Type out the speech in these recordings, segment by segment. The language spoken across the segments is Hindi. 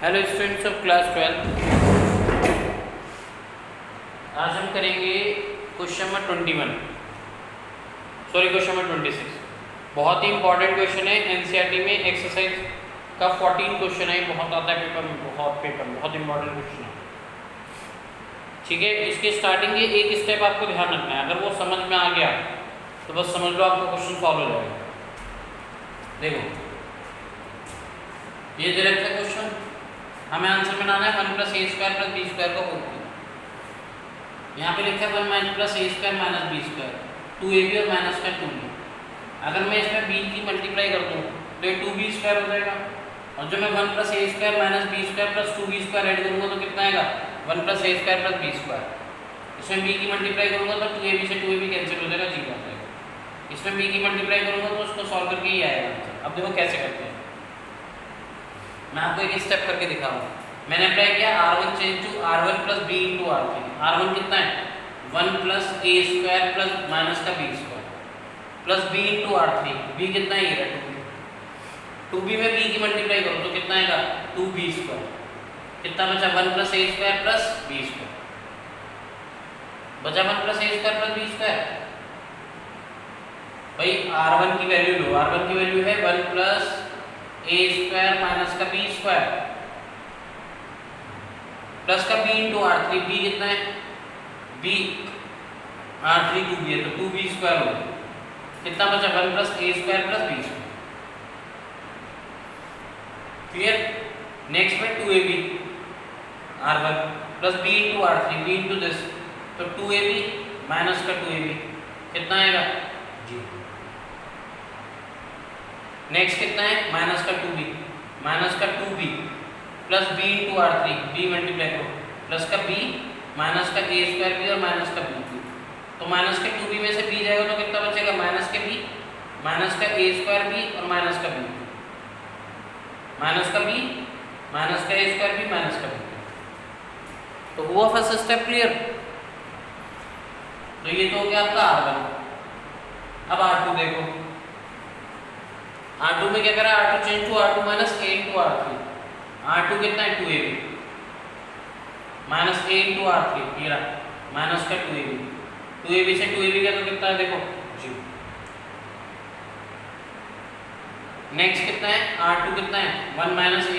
Hello students of class 12। आज हम करेंगे क्वेश्चन नंबर 26। बहुत ही इंपॉर्टेंट क्वेश्चन है। एनसीईआरटी में एक्सरसाइज का 14 क्वेश्चन है। बहुत आता है पेपर में, बहुत इंपॉर्टेंट क्वेश्चन है। ठीक है, इसके स्टार्टिंग के एक स्टेप आपको ध्यान रखना है। अगर वो समझ में आ गया तो बस समझ लो आपका क्वेश्चन सॉल्व हो जाएगा। देखो, ये दे रखा है क्वेश्चन, हमें आंसर बनाना है 1 + a² + b² का होल क्यूब। यहाँ पे लिखा है 1 - + a² - b², 2ab और माइनस का 2b। अगर मैं इसमें b की मल्टीप्लाई कर दूँ तो ये 2b² हो जाएगा, और जो मैं 1 + a² - b² + 2b² ऐड करूँगा तो कितना आएगा 1 + a² + b²। इसमें b की मल्टीप्लाई करूँगा तो 2ab से 2ab कैंसिल हो जाएगा, 0 आ जाएगा। इसमें b की मल्टीप्लाई करूँगा तो उसको सॉल्व करके ही आएगा आंसर। अब देखो कैसे करते हैं, मैं आपको एक स्टेप करके दिखा रहा हूँ। मैंने अप्लाई किया r1 change to r1 + b × r3। r1 कितना है 1 + a² + माइनस का b² plus b × r3। b कितना है, ये 2b में b की मल्टीप्लाई करो तो कितना आएगा 2b²। कितना बचा 1 + a² + b²। बचा 1 + a² + b²। भाई r1 की वैल्यू लो, r1 की वैल्यू है 1 + a² माइनस का b² प्लस का b × r3। b कितना है b r3 2b है तो 2b² हो गया। कितना बचा 1 + a² + b²। क्लियर। नेक्स्ट में 2ab r1 plus b × r3, b × this तो 2ab माइनस का 2ab कितना आएगा 0। नेक्स्ट कितना है माइनस का 2b plus b × r3, b multiply करो प्लस का b माइनस का a² और माइनस का b। तो माइनस के 2b में से b जाएगा तो कितना बचेगा माइनस के b माइनस का a² और माइनस का b, माइनस का b माइनस का a² माइनस का b। तो हुआ फर्स्ट स्टेप क्लियर। तो ये तो हो गया आपका r1। अब r2 देखो, r2 में क्या करा, r2 change to r2 - a × r3। r2 कितना है 2ab माइनस a × r3, ये रहा माइनस का 2ab। 2ab से 2ab का तो कितना है देखो 0। नेक्स्ट कितना है r2 कितना है 1 - a² +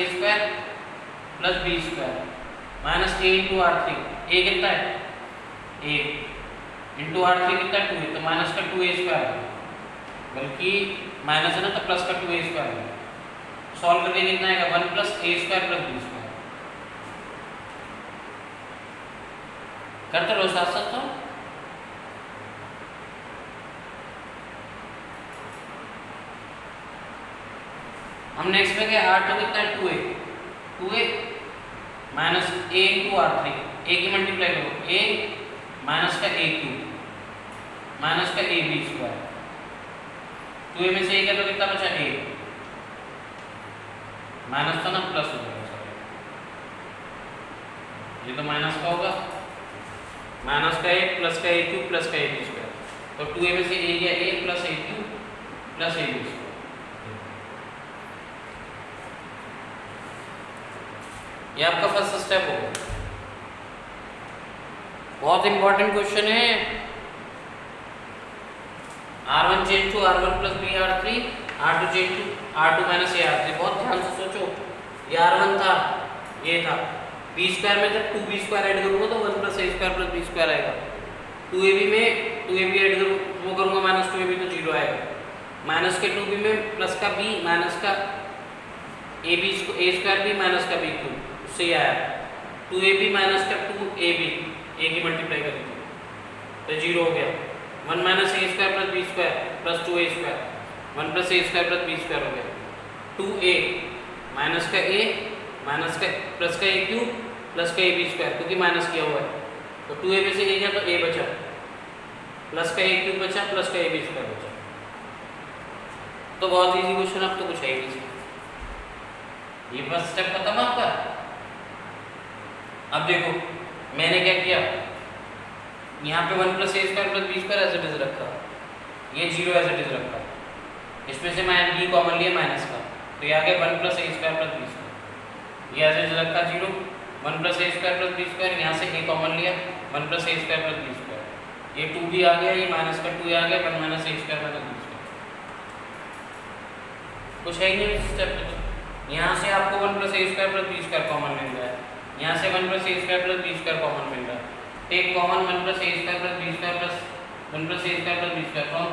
b² minus a × r3। a कितना है a इंटू r3 कितना 2 है तो माइनस का 2a², बल्कि माइनस है ना तो प्लस का 2a² है। सॉल्व करके कितना आएगा 1 + a² + b²। करते रहो साथ साथ। तो हम नेक्स्ट में क्या r2 कितना है 2a minus a × r3। a की मल्टीप्लाई करो a माइनस का a³ माइनस का ab²। 2a में से a का तो कितना बचा a माइनस था ना प्लस हो जाएगा, ये तो माइनस का होगा, माइनस का a प्लस का a³ प्लस का ab²। तो 2a में से a गया a plus a³ plus ab²। ये आपका फर्स्ट स्टेप होगा। बहुत इंपॉर्टेंट क्वेश्चन है। r1 change to r1 + b r3, r2 change to r2 - a r3। बहुत ध्यान से सोचो, ये r1 था, ये था b² में जब 2b² ऐड करूंगा तो 1 + a² + b² आएगा। 2ab में 2ab ऐड करूँ वो करूंगा माइनस 2ab तो 0 आएगा। माइनस के 2b में प्लस का b माइनस का a² माइनस का b³ उससे ही आया 2ab माइनस का 2ab, a की मल्टीप्लाई कर दीजिए तो 0 हो गया। 1 - a² + b² plus 2a², 1 + a² + b² हो गया। 2a माइनस का a माइनस का प्लस का a³ प्लस का ab², क्योंकि माइनस किया हुआ है तो 2a में से a गया तो a बचा, प्लस का a³ बचा प्लस का ab² बचा। तो बहुत इजी क्वेश्चन, अब तो कुछ है ही नहीं। ये फर्स्ट स्टेप खत्म आपका। अब देखो मैंने क्या किया, यहाँ पे 1 + a² + b² as it is रखा, ये 0 एज इट इज रखा। इसमें से मैं b कॉमन लिया माइनस का, तो ये आ गया 1 + a² + b²। ये ऐसे रखा 0, 1 प्लस ए स्क्वायर प्लस बी स्क्वायर, यहाँ से ए कॉमन लिया 1 प्लस ए स्क्वायर प्लस बी स्क्वायर, ये 2 भी आ गया, ये माइनस का 2 आ गया, 1 minus a square minus b square, कुछ है ही नहीं इस स्टेप पे। तो यहाँ से आपको 1 प्लस ए square plus B square common मिल रहा है, यहाँ से 1 प्लस ए square plus B square common मिल रहा है, take common 1 plus A square plus B square plus 1 plus A square plus B square from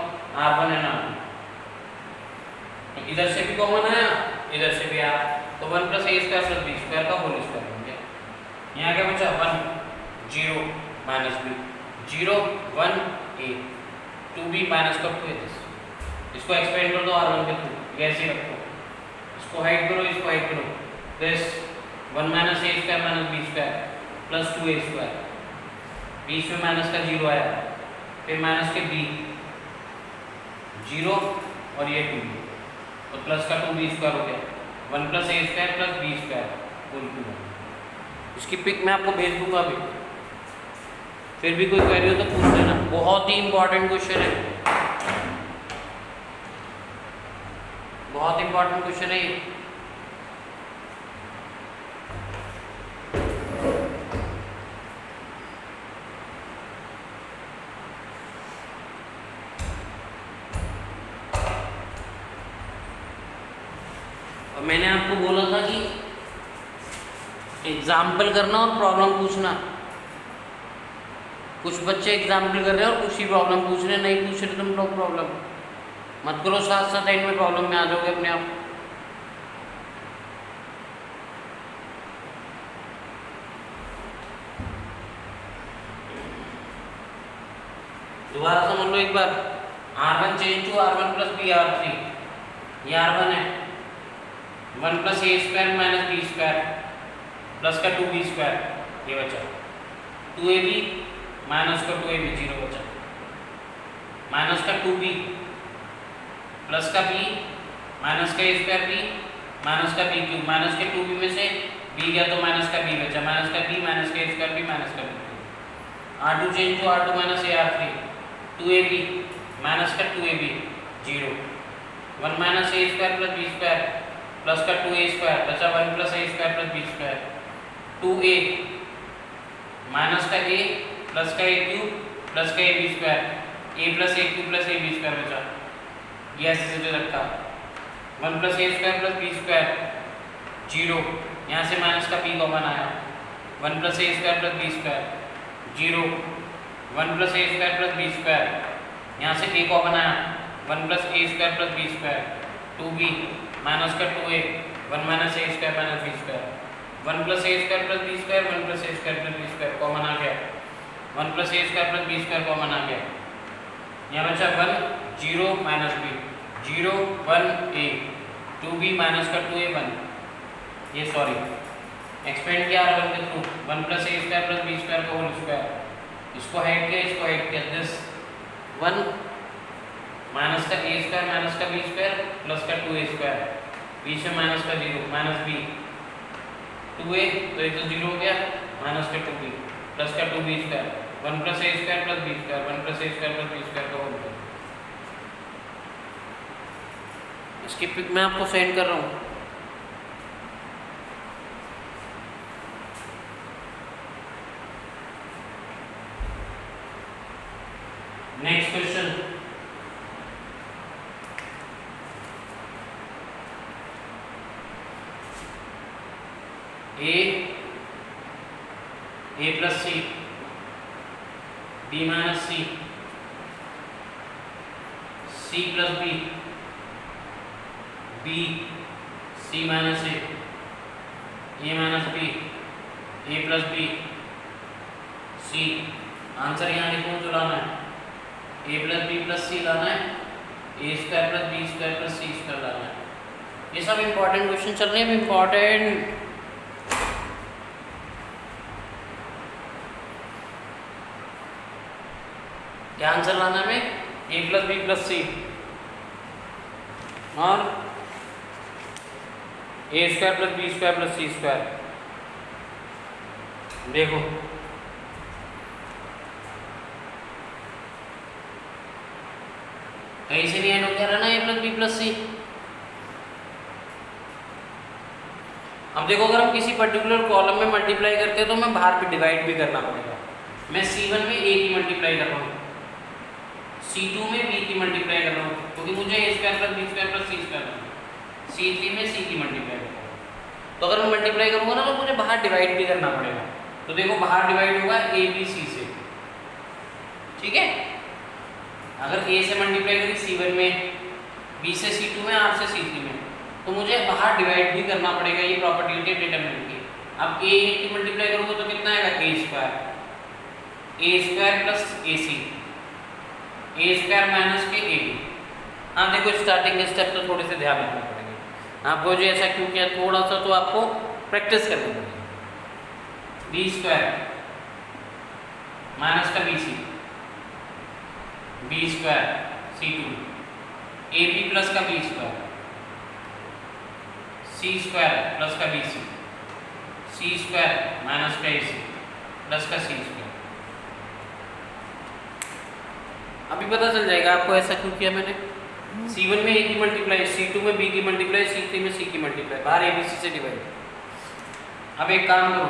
R1 and R2। तो इधर से भी कॉमन आया, इधर से भी आया, तो 1 प्लस ए स्क्वायर प्लस बी स्क्वायर का होल स्क्वायर बन गया। यहाँ क्या बचा 1 0 minus B 0 1 a 2b minus का 2 a, इसको एक्सपेंड कर दो R1 के थ्रू, ऐसे ही रखो, इसको हाइड करो, इसको हाइड करो, this 1 minus a square minus b square plus 2 a square, बीच में माइनस का 0 आया, फिर माइनस के b 0 और ये 2 तो प्लस का 2b स्क्वायर हो गया, 1 प्लस ए square plus B square whole cube. इसकी पिक मैं आपको भेज दूंगा अभी, फिर भी कोई क्वेरी हो तो पूछ लेना, बहुत ही इंपॉर्टेंट क्वेश्चन है, बहुत इंपॉर्टेंट क्वेश्चन है ये। और मैंने आपको बोला था कि एग्जाम्पल करना और प्रॉब्लम पूछना, कुछ बच्चे एग्जाम्पल कर रहे हैं और कुछ ही प्रॉब्लम पूछ रहे हैं, नहीं पूछ रहे तुम लोग प्रॉब्लम मत करो, साथ साथ एंड में प्रॉब्लम में आ जाओगे अपने आप। दोबारा समझ लो एक बार, R1 change to R1 plus b R3, ये R1 है, 1 प्लस ए square minus b square plus का 2b स्क्वायर, ये बचा 2ab माइनस का 2ab 0 बचा, माइनस का 2b प्लस का b माइनस का ए स्क्वायर b माइनस का b क्यूब, माइनस के 2b में से b गया तो माइनस का b बचा, माइनस का b माइनस का ए स्क्वायर b माइनस का b cube, R2 change to R2 minus a R3, 2ab minus का 2ab 0, 1 minus a square plus B square plus का 2a स्क्वायर बचा, 1 प्लस ए square plus B square, 2a minus का a प्लस का a क्यूब प्लस का ab square, a plus a cube plus ab square बचा, ये ऐसे सीधे रखा, 1 प्लस ए स्क्वायर प्लस बी स्क्वायर 0, यहाँ से माइनस का b कॉमन आया, 1 प्लस ए square plus B square 0, 1 plus ए स्क्वायर प्लस बी स्क्वायर, यहाँ से a कॉमन आया, 1 प्लस ए square plus B square 2b minus का 2a 1 minus a square minus b square, 1 plus A square plus B square 1 plus A square plus B square common आ गया, 1 प्लस ए square plus B square common आ गया, यहाँ बचा 1 0 minus B 0 1 a 2b minus का 2a 1, ये सॉरी एक्सपेंड किया R1 के थ्रू, 1 प्लस ए स्क्वायर प्लस बी स्क्वायर का होल स्क्वायर, इसको हाइड किया, इसको हाइड किया, दिस 1 माइनस का ए स्क्वायर माइनस का बी स्क्वायर प्लस का 2a स्क्वायर, बीच में माइनस का 0 माइनस b 2a तो ये तो 0 हो गया, माइनस का 2b प्लस का 2b स्क्वायर, 1 प्लस ए square plus B square 1 plus ए स्क्वायर प्लस बी स्क्वायर का होल स्क्वायर। इसकी पिक मैं आपको सेंड कर रहा हूँ। Next question, a plus c b minus c c plus b b c माइनस a minus b a plus b c, answer यहाँ लिखो जो लाना है, a plus b plus c लाना है, a square plus b square plus c square लाना है। ये सब इंपॉर्टेंट क्वेश्चन चल रहे हैं, इंपॉर्टेंट। क्या आंसर लाना है a plus b plus c और a square plus B square plus C square. देखो कहीं से नहीं ऐड हो गया ना a plus b plus c, अब देखो अगर हम किसी पर्टिकुलर कॉलम में मल्टीप्लाई करते हैं तो हमें बाहर भी डिवाइड भी करना पड़ेगा। मैं C1 में A की मल्टीप्लाई कर रहा हूँ, C2 में B की मल्टीप्लाई कर रहा हूँ, क्योंकि मुझे A square plus B square plus C square, C3 में C की मल्टीप्लाई कर रहा हूँ। तो अगर मैं मल्टीप्लाई करूँगा ना तो मुझे बाहर डिवाइड भी करना पड़ेगा। तो देखो बाहर डिवाइड होगा ABC से, ठीक है। अगर A से मल्टीप्लाई करी C1 में, B से C2 में, R से C3 में, तो मुझे बाहर डिवाइड भी करना पड़ेगा। ये प्रॉपर्टी होती है डिटरमिनेंट की। अब A की मल्टीप्लाई करूँगा तो कितना आएगा A square plus AC, A square minus के AB। हाँ देखो स्टार्टिंग स्टेप तो थोड़े से ध्यान रखना पड़ेगा आपको, जो ऐसा क्यों किया थोड़ा सा तो आपको प्रैक्टिस करनी पड़ेगी। B स्क्वायर माइनस का BC, B square C2, AB plus का B square, C square plus का BC, C स्क्वायर माइनस का AC प्लस का C स्क्वायर। अभी पता चल जाएगा आपको ऐसा क्यों किया मैंने। C1 में A की मल्टीप्लाई, C2 में B की मल्टीप्लाई, C3 में C की मल्टीप्लाई, बाहर ABC से डिवाइड। अब एक काम करो,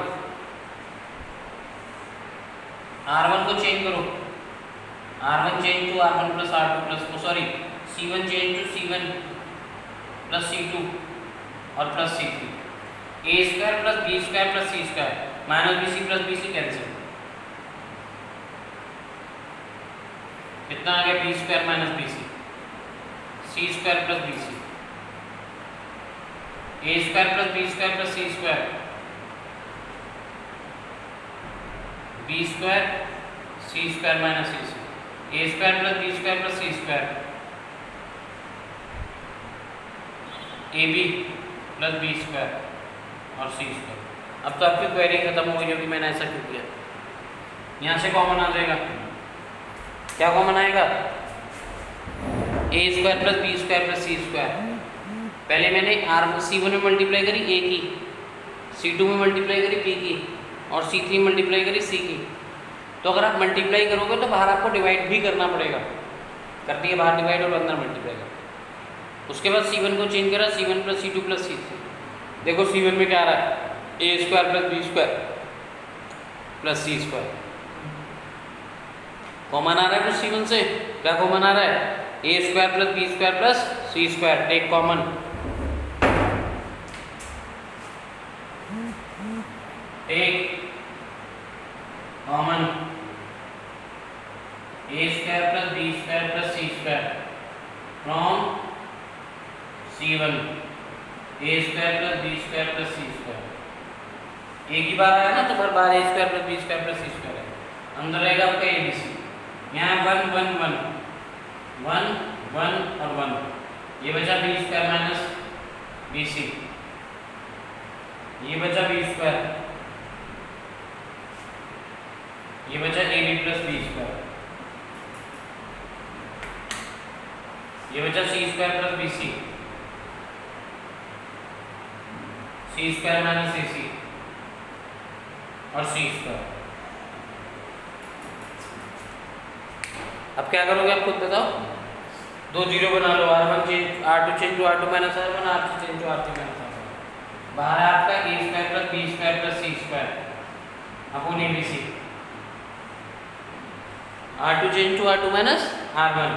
R1 को चेंज करो, R1 change to R1 plus R2 plus C1 change to C1 plus C2 और plus C3, A square plus B square plus C square minus BC plus BC cancel, कितना आ गया B square minus BC, C square plus BC, A square plus B square plus C square, B square C square minus AC, A square plus B square plus C square, AB plus B square और C स्क्वायर। अब तो आपकी क्वेरी खत्म हो गई, जो कि मैंने ऐसा क्यों किया। यहाँ से कॉमन आ जाएगा, क्या कॉमन आएगा A square plus B square plus C square. पहले मैंने C1 में मल्टीप्लाई करी A की, C2 में मल्टीप्लाई करी B की और C3 में मल्टीप्लाई करी C की। तो अगर आप मल्टीप्लाई करोगे तो बाहर आपको डिवाइड भी करना पड़ेगा, कर दिए बाहर डिवाइड और अंदर मल्टीप्लाई कर। उसके बाद C1 को चेंज करा, C1 plus C2 plus C3। देखो C1 में क्या आ रहा है A square plus B square plus C square, common आ रहा है कुछ C1 से। क्या कॉमन आ रहा है A square plus B square plus C square, take common. Take common A square plus B square plus C square from C1, A square plus B square plus C square. एक ही बार आया ना तो हर बार A square plus B square plus C square है। अंदर रहेगा आपका ABC, यहाँ 1 1 1 1 1 और 1, ये बचा B स्क्वायर माइनस BC, ये बचा B स्क्वायर, ये बचा AB प्लस B स्क्वायर, ये बचा C square plus BC, C square minus AC और C स्क्वायर। अब क्या करोगे आप खुद बताओ, दो जीरो बना लो, R1 change R2 change to R2 minus R1, R3 change to R3 minus R1। बाहर है आपका A square plus B square plus C square upon ABC, R2 change to R2 minus R1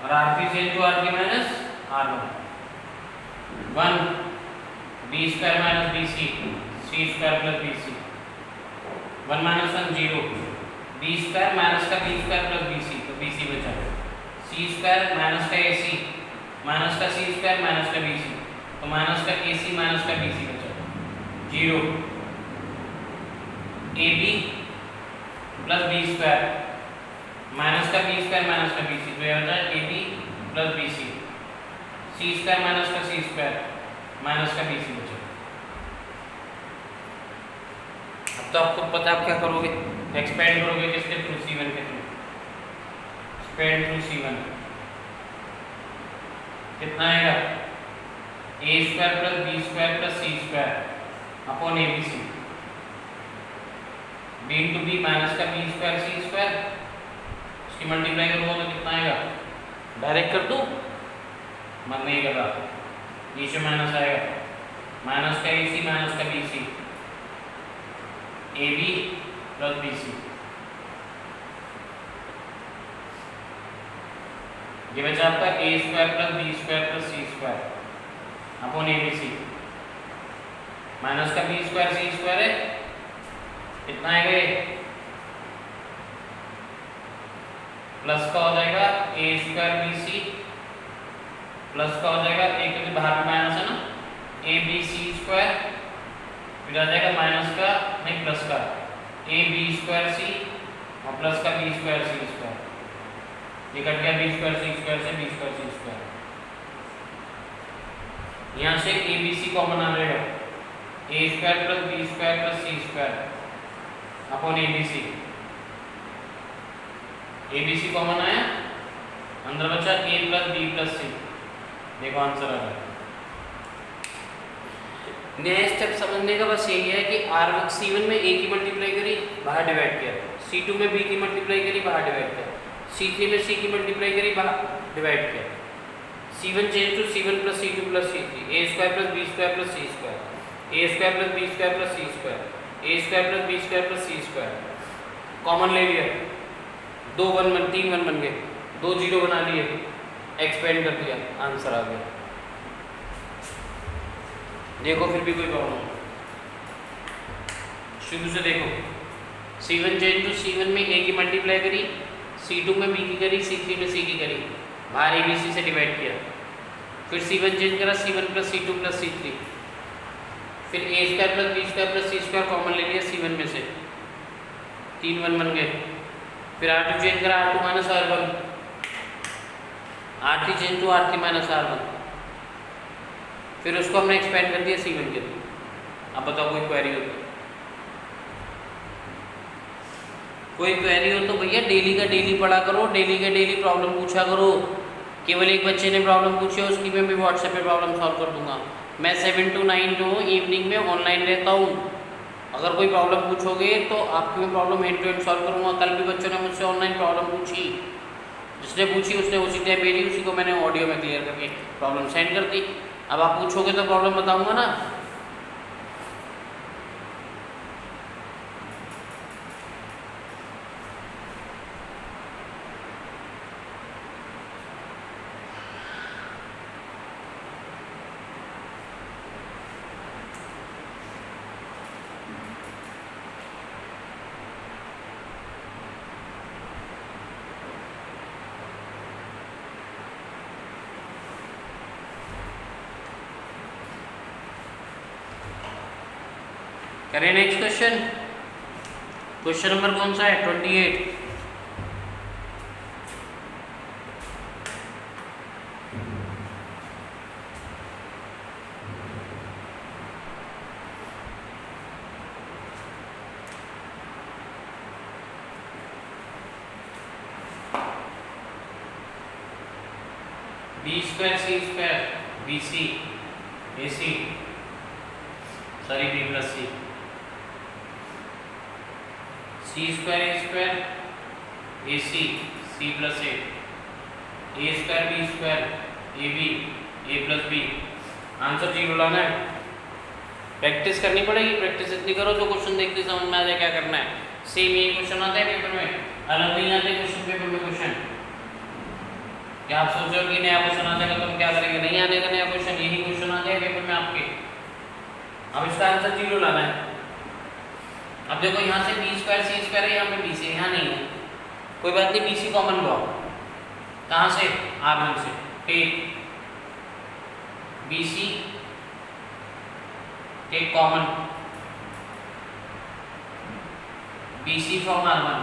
और R3 change to R3 minus R1, 1 B square minus BC, C square plus BC, 1 minus 1 0, B square minus का B स्क्वायर प्लस BC, तो BC बचा, C स्क्वायर माइनस का AC माइनस का C स्क्वायर माइनस का BC, तो माइनस का AC माइनस का BC बचा, 0, AB plus B square minus का B स्क्वायर माइनस का BC, तो यह बचा AB plus BC, C square minus का C स्क्वायर माइनस का BC बचा। अब तो आपको पता है आप क्या करोगे, एक्सपेंड करोगे किसके थ्रू, C1 के थ्रू, एक्सपेंड थ्रू C1, कितना आएगा A square plus B square plus C square upon ABC, B into B minus का B स्क्वायर C स्क्वायर, इसकी मल्टीप्लाई करूँगा तो कितना आएगा, डायरेक्ट कर दूँ मन नहीं कर रहा, नीचे माइनस आएगा, माइनस का ए सी माइनस का b C, a b plus b c, ये बचा आपका a square plus B square plus C square upon a b c, minus का बी स्क्वायर सी स्क्वायर है, कितना आएगा ये, प्लस का हो जाएगा a square B c, plus का हो जाएगा ए, क्योंकि बाहर में माइनस है ना, ए बी सी स्क्वायर, फिर आ जाएगा माइनस का नहीं प्लस का ए बी स्क्वायर सी और प्लस का बी स्क्वायर सी स्क्वायर, ये कट गया बी स्क्वायर सी स्क्वायर से बी स्क्वायर सी स्क्वायर, यहाँ से ए बी सी कॉमन आ जाएगा, a square plus B square plus C square upon a b C, a b c common आया, अंदर बचा a plus b plus c, देखो आंसर आ गया। नया स्टेप समझने का बस यही है कि आर C1 में ए की मल्टीप्लाई करी, बाहर डिवाइड किया, C2 में बी की मल्टीप्लाई करी, बाहर डिवाइड किया, C3 में सी की मल्टीप्लाई करी, बाहर डिवाइड किया, C1 change to C1 plus C2 plus C3, A square plus B square plus C square, A square plus B square plus C square, A square plus B square plus C square, common ले लिया, 2 1 1 3 1 बन गए, 2 0 बना लिए, एक्सपेंड कर दिया, आंसर आ गया। देखो फिर भी कोई प्रॉब्लम, शुरू से देखो, C1 चेंज टू C1 में ए की मल्टीप्लाई करी, C2 में बी की करी, C3 में सी की करी, बाहर ए बी सी से डिवाइड किया, फिर C1 चेंज करा C1 plus C2 plus C3, फिर a square plus B square plus C square common ले लिया C1 में से, 3 1 बन गए, फिर R2 चेंज करा R2 minus R1, R3 change to R3 minus R1, फिर उसको हमने एक्सपेंड कर दिया C1 के थ्रू। अब बताओ कोई क्वेरी हो तो, कोई क्वेरी हो तो भैया डेली का डेली पढ़ा करो, डेली का डेली प्रॉब्लम पूछा करो। केवल एक बच्चे ने प्रॉब्लम पूछी है, उसकी मैं भी व्हाट्सएप पे प्रॉब्लम सॉल्व कर दूंगा। मैं 7 to 9 जो इवनिंग में ऑनलाइन रहता हूँ, अगर कोई प्रॉब्लम पूछोगे तो आपकी मैं problem end to end solve करूँगा। कल भी बच्चों ने मुझसे ऑनलाइन प्रॉब्लम पूछी, जिसने पूछी उसने उसी टाइम भेजी, उसी को मैंने ऑडियो में क्लियर करके प्रॉब्लम सेंड कर दी। अब आप पूछोगे तो प्रॉब्लम बताऊँगा ना। करें नेक्स्ट क्वेश्चन। क्वेश्चन नंबर कौन सा है? 28। B square C square B C A C sorry B plus C, C square A C C plus A square B square A B A plus B. Answer 0 लाना है। प्रैक्टिस करनी पड़ेगी, प्रैक्टिस इतनी करो तो क्वेश्चन देखते समझ में आ जाए क्या करना है। सेम यही क्वेश्चन आता है पेपर में, अलग नहीं आते क्वेश्चन पेपर में क्वेश्चन। क्या आप सोच रहे हो कि नया क्वेश्चन आ जाएगा तो हम क्या करेंगे? नहीं आने का नया क्वेश्चन, यही क्वेश्चन आ जाएगा पेपर में आपके। अब इसका आंसर 0 लाना है। अब देखो यहाँ से बी स्क्वायर सी स्क्वायर है, यहाँ पे बी सी यहाँ नहीं है, कोई बात नहीं, बी सी कॉमन लो। कहाँ से? R1 से। Take B C, take common B C from R1,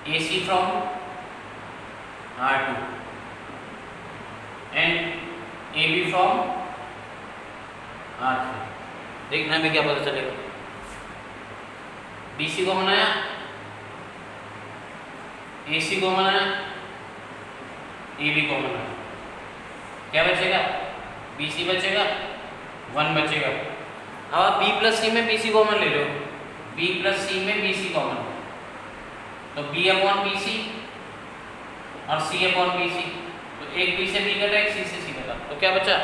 A C from R2 and A B from R3। देखना में क्या पता चलेगा। BC को बनाया, AC को बनाया, AB को बनाया, क्या बचेगा? BC बचेगा, 1 बचेगा। अब आप B प्लस सी में BC कॉमन ले लो, B प्लस सी में BC कॉमन, तो B अपॉन BC और C अपॉन BC, तो एक बी से बी कटा, एक सी से सी कटा, तो क्या बचा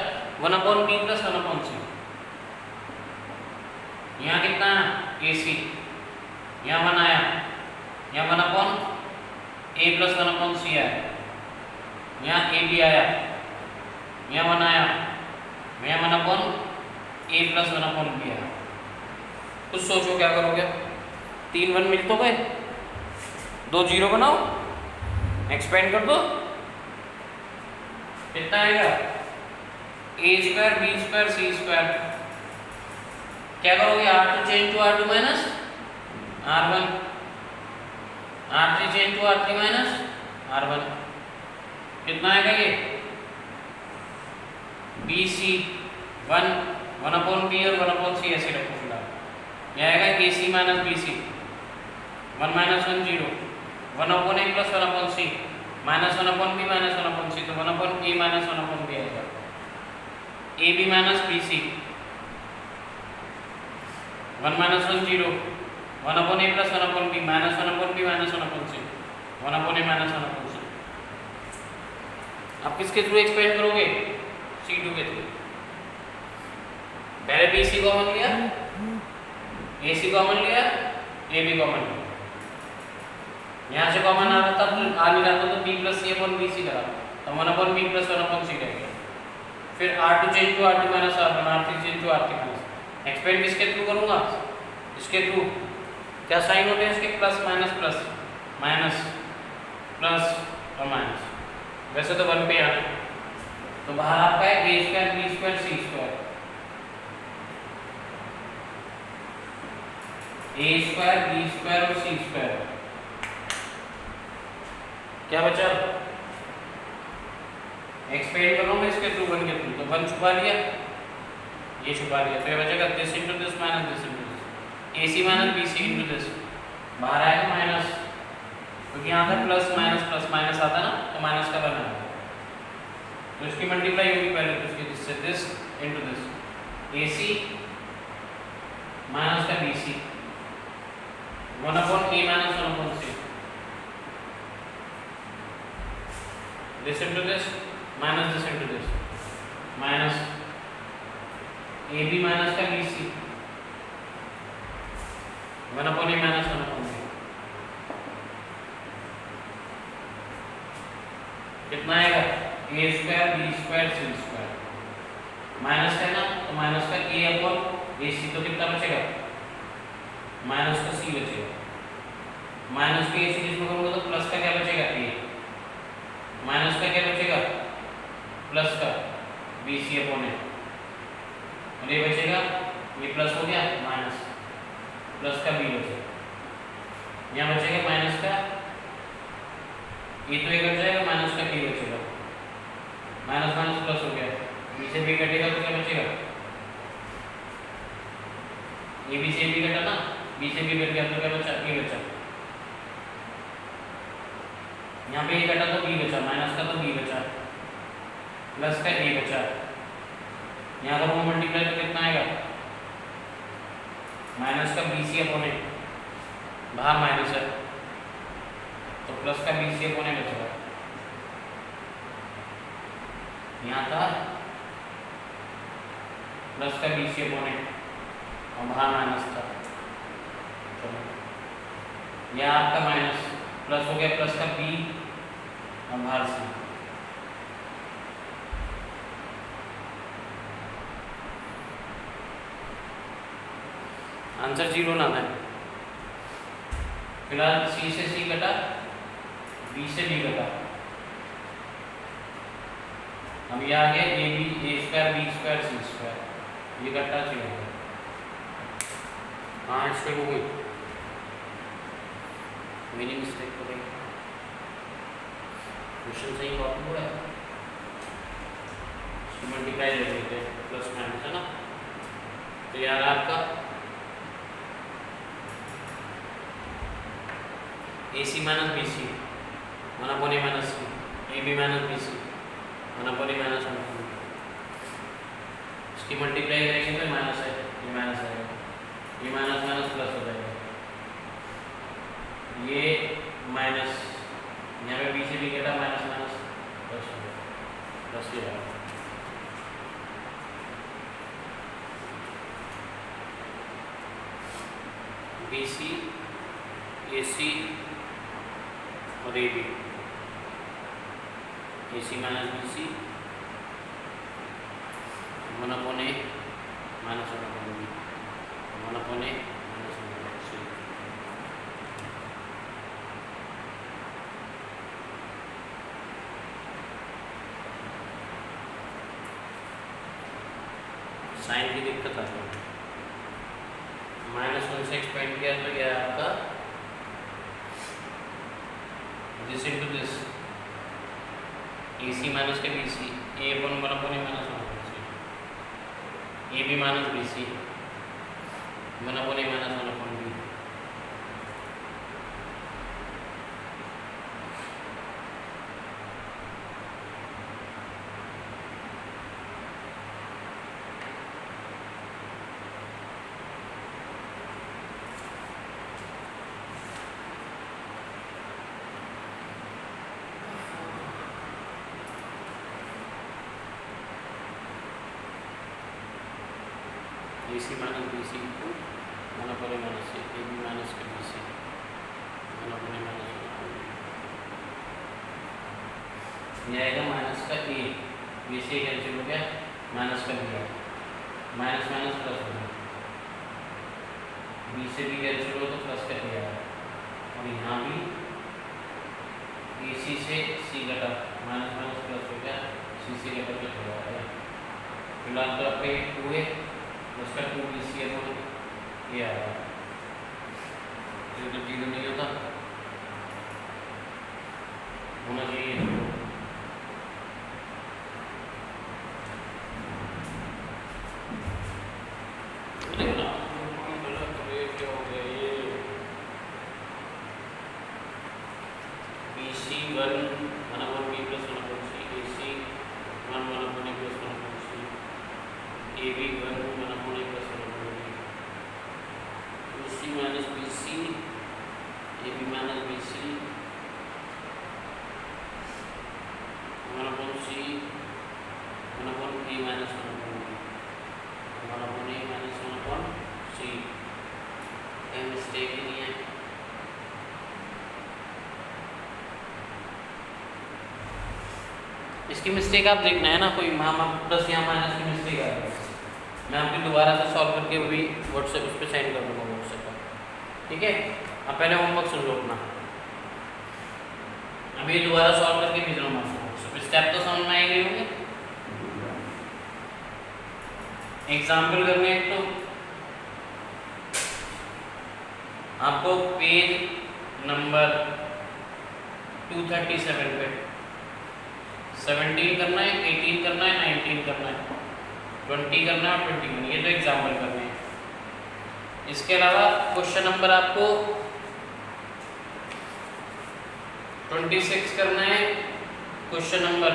1/b प्लस 1/c। यहाँ कितना है AC, यहाँ 1 आया, यहाँ 1/a प्लस 1/c आया, यहाँ AB आया, यहाँ 1 आया, यहाँ 1/a प्लस 1/b आया। कुछ सोचो क्या करोगे, 3 1 मिल तो गए, 2 0 बनाओ, एक्सपेंड कर दो, कितना आएगा a² b² c²। क्या करोगे r2 change to r2 minus r1, r3 change to r3 minus r1, कितना आएगा ये bc 1 1/b और 1/c ऐसे रखो फिलहाल। यह आएगा ac minus bc 1 minus 1 0 1/a plus 1/c minus 1/b minus 1/c, तो 1/a माइनस 1/b आएगा। ab minus bc 1 minus 1 0 1/a plus 1/b minus 1/b minus 1/c 1/a minus 1/c। आप किसके थ्रू एक्सपेंड करोगे, C2 के थ्रू। पहले BC कॉमन लिया, AC कॉमन लिया, AB कॉमन लिया, यहाँ से कॉमन आ रहा था तो आ नहीं रहा था, तो B प्लस C/BC करा, तो 1/B प्लस 1/C रह गया। फिर R2 change to R2 minus R1, R3 change to R3 minus. Expand किसके थ्रू करूँगा, इसके थ्रू। क्या साइन होते हैं इसके, plus minus plus minus plus और माइनस, वैसे तो 1 पे आना, तो बाहर आपका है a² b² c², a² b² और c²। क्या बचा, एक्सपेंड करो मैं इसके थ्रू 1 के थ्रू, तो 1 छुपा लिया, ये छुपा लिया, तो ये बचेगा this into this minus this into this, AC minus BC into this, बाहर आएगा माइनस, क्योंकि यहाँ पे प्लस माइनस आता ना, तो माइनस का बना है, तो इसकी मल्टीप्लाई होगी पहले, तो इसकी दिस से this into this, AC minus का BC 1/a minus 1/c, this into this minus this into this minus AB minus का BC 1/a minus 1/b, कितना आएगा a² b² c², माइनस है ना, तो माइनस का a/AC, तो कितना बचेगा माइनस का c बचेगा, माइनस का AC किसमें करूँगा, तो प्लस का क्या बचेगा a, माइनस का क्या बचेगा प्लस का BC/a, और ये बचेगा, ये प्लस हो गया माइनस, प्लस का b बचेगा, यहाँ बचेगा माइनस का, ये तो ये कट जाएगा, माइनस का b बचेगा, माइनस माइनस प्लस हो गया, b से b कटेगा तो क्या बचेगा, ये b से b कटा ना, b से b कट गया तो क्या बचा, a बचा, यहाँ पे ये कटा तो b बचा, माइनस का तो b बचा, प्लस का a बचा, यहाँ अगर वो मल्टीप्लाई तो कितना आएगा माइनस का BC/a, बाहर माइनस है तो प्लस का BC/a बचेगा, यहाँ था प्लस का BC/a और बाहर माइनस था, चलो यह आपका माइनस प्लस हो गया, प्लस का b और बाहर से, आंसर 0 लाना है। फिलहाल C से C कटा, B से B कटा, अब ये आ गया a² b² c², ये कटा चाहिए, हाँ इसके को कोई मेरी मिस्टेक हो गई, क्वेश्चन सही कॉपी हुआ है, मल्टीप्लाई ले लेते हैं, प्लस माइनस है ना, तो यार आपका AC minus BC 1/a minus C, AB minus BC 1/a minus 1/b, इसकी मल्टीप्लाई करेंगे तो माइनस है, ये माइनस आएगा, ये माइनस माइनस प्लस हो जाएगा, ये माइनस, यहाँ पे B से B कटा, माइनस माइनस प्लस हो गया, ऐसे आएगा। BC, AC और AB, AC minus BC 1/A minus 1/B 1/A minus 1/C। Sign की दिक्कत आती है, -1 से एक्सपेंड किया तो यह आपका this into this AC minus के BC A1 1/A minus 1/C AB minus BC 1/A minus 1/B। AC minus BC 1/A minus C AB minus के BC 1/A माइनस 1/B। यह आएगा माइनस का A, BC कैंसिल हो गया, माइनस का B माइनस माइनस प्लस हो गया, B से B कैंसिल हो तो प्लस का B आया, और यहाँ भी AC से C घटा, माइनस माइनस प्लस हो गया, C से घटा प्लस हो गया। फिलहाल तो आपका ये 2 है, उसका 2BC है तो ये आ रहा है, तो 0 नहीं होता, होना चाहिए। BC 1 1/B plus 1/C AC 1 1/A plus 1/C AB 1 1/A plus 1/B AC minus BC AB minus BC 1/C 1/A minus 1/B 1/A minus 1/C। कोई मिस्टेक ही नहीं है। इसकी मिस्टेक आप देखना है ना, कोई वहाँ प्लस यहाँ माइनस की मिस्टेक आ रही है, मैं आपकी दोबारा से सॉल्व करके अभी व्हाट्सएप उस पर सेंड कर दूँगा व्हाट्सएप पर, ठीक है। अब पहले होमवर्क सुन लो अपना, अभी दोबारा सॉल्व करके भेज रहा हूँ आपको, स्टेप तो समझ में आए गए होंगे। एग्जाम्पल करने एक तो आपको पेज नंबर 237 पे 17 करना है, 18 करना है, 19 करना है, 20 करना है और 21, ये तो एग्जाम्पल करने हैं। इसके अलावा क्वेश्चन नंबर आपको 26 करना है, क्वेश्चन नंबर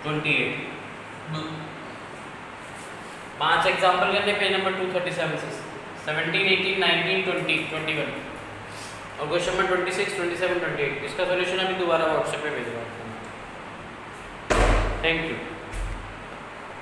28, 5 एग्जाम्पल करने पेज नंबर 237 से 17, 18, 19, 20, 21 और क्वेश्चन नंबर 26, 27, 28। इसका सॉल्यूशन अभी दोबारा व्हाट्सएप पे भेज रहा हूँ। Thank you.